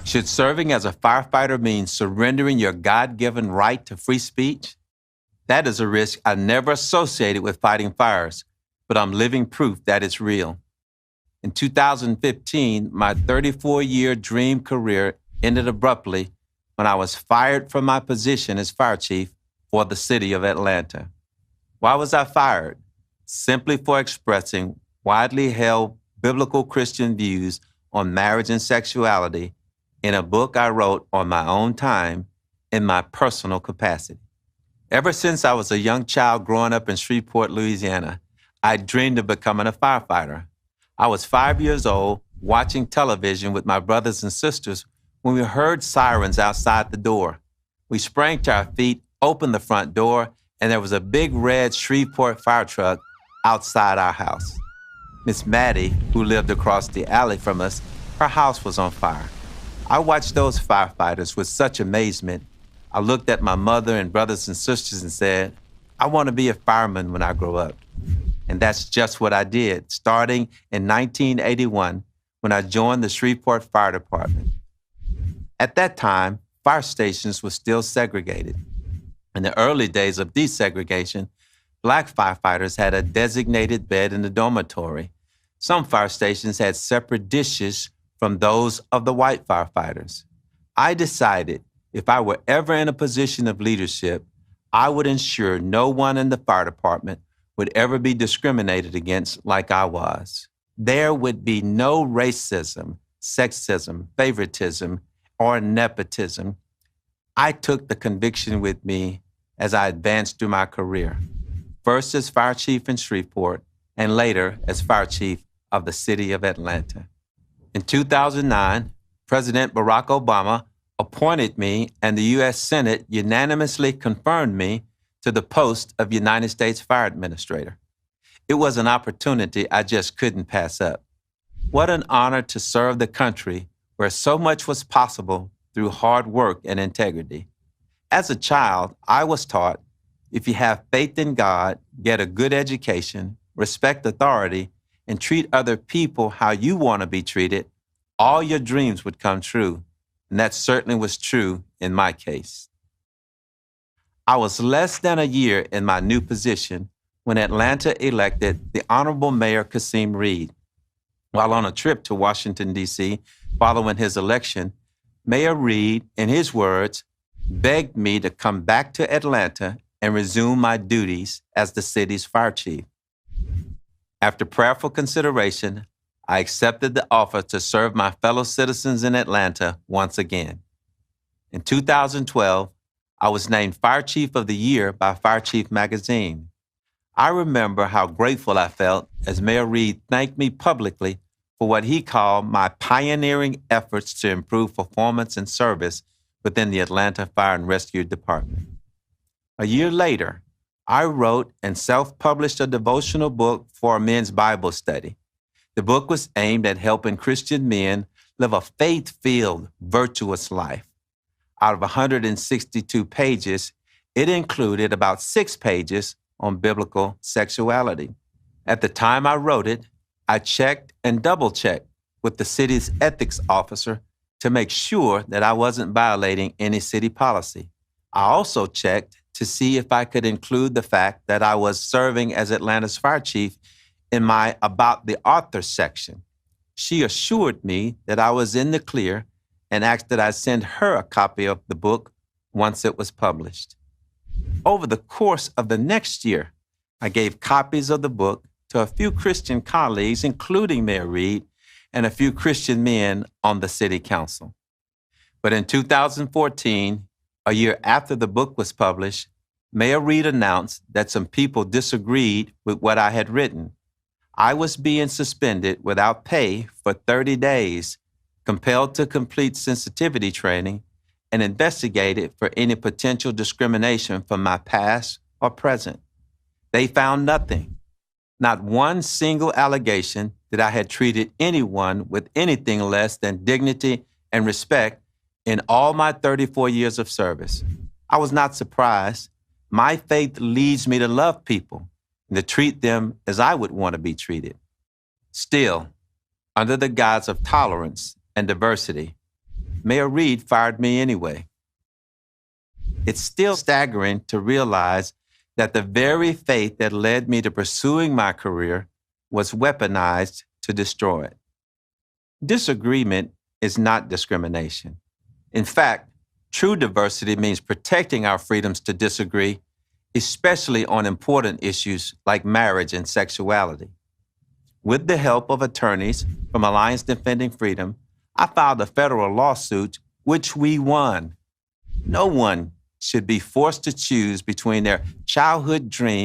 Should serving as a firefighter mean surrendering your God-given right to free speech? That is a risk I never associated with fighting fires, but I'm living proof that it's real. In 2015, my 34-year dream career ended abruptly when I was fired from my position as fire chief for the city of Atlanta. Why was I fired? Simply for expressing widely held biblical Christian views on marriage and sexuality in a book I wrote on my own time in my personal capacity. Ever since I was a young child growing up in Shreveport, Louisiana, I dreamed of becoming a firefighter. I was 5 years old, watching television with my brothers and sisters when we heard sirens outside the door. We sprang to our feet, opened the front door, and there was a big red Shreveport fire truck outside our house. Miss Maddie, who lived across the alley from us, her house was on fire. I watched those firefighters with such amazement. I looked at my mother and brothers and sisters and said, I want to be a fireman when I grow up. And that's just what I did, starting in 1981 when I joined the Shreveport Fire Department. At that time, fire stations were still segregated. In the early days of desegregation, Black firefighters had a designated bed in the dormitory. Some fire stations had separate dishes from those of the white firefighters. I decided if I were ever in a position of leadership, I would ensure no one in the fire department would ever be discriminated against like I was. There would be no racism, sexism, favoritism, or nepotism. I took the conviction with me as I advanced through my career, first as fire chief in Shreveport and later as fire chief of the city of Atlanta. In 2009, President Barack Obama appointed me and the U.S. Senate unanimously confirmed me to the post of United States Fire Administrator. It was an opportunity I just couldn't pass up. What an honor to serve the country where so much was possible through hard work and integrity. As a child, I was taught, if you have faith in God, get a good education, respect authority, and treat other people how you want to be treated, all your dreams would come true. And that certainly was true in my case. I was less than a year in my new position when Atlanta elected the Honorable Mayor Kasim Reed. While on a trip to Washington, D.C., following his election, Mayor Reed, in his words, begged me to come back to Atlanta and resume my duties as the city's fire chief. After prayerful consideration, I accepted the offer to serve my fellow citizens in Atlanta once again. In 2012, I was named Fire Chief of the Year by Fire Chief magazine. I remember how grateful I felt as Mayor Reed thanked me publicly for what he called my pioneering efforts to improve performance and service within the Atlanta Fire and Rescue Department. A year later, I wrote and self-published a devotional book for a men's Bible study. The book was aimed at helping Christian men live a faith-filled, virtuous life. Out of 162 pages, it included about 6 pages on biblical sexuality. At the time I wrote it, I checked and double-checked with the city's ethics officer to make sure that I wasn't violating any city policy. I also checked to see if I could include the fact that I was serving as Atlanta's fire chief in my About the Author section. She assured me that I was in the clear and asked that I send her a copy of the book once it was published. Over the course of the next year, I gave copies of the book to a few Christian colleagues, including Mayor Reed, and a few Christian men on the city council. But in 2014, a year after the book was published, Mayor Reed announced that some people disagreed with what I had written. I was being suspended without pay for 30 days, compelled to complete sensitivity training, and investigated for any potential discrimination from my past or present. They found nothing, not one single allegation that I had treated anyone with anything less than dignity and respect in all my 34 years of service. I was not surprised. My faith leads me to love people and to treat them as I would want to be treated. Still, under the guise of tolerance and diversity, Mayor Reed fired me anyway. It's still staggering to realize that the very faith that led me to pursuing my career was weaponized to destroy it. Disagreement is not discrimination. In fact, true diversity means protecting our freedoms to disagree, especially on important issues like marriage and sexuality. With the help of attorneys from Alliance Defending Freedom, I filed a federal lawsuit, which we won. No one should be forced to choose between their childhood dream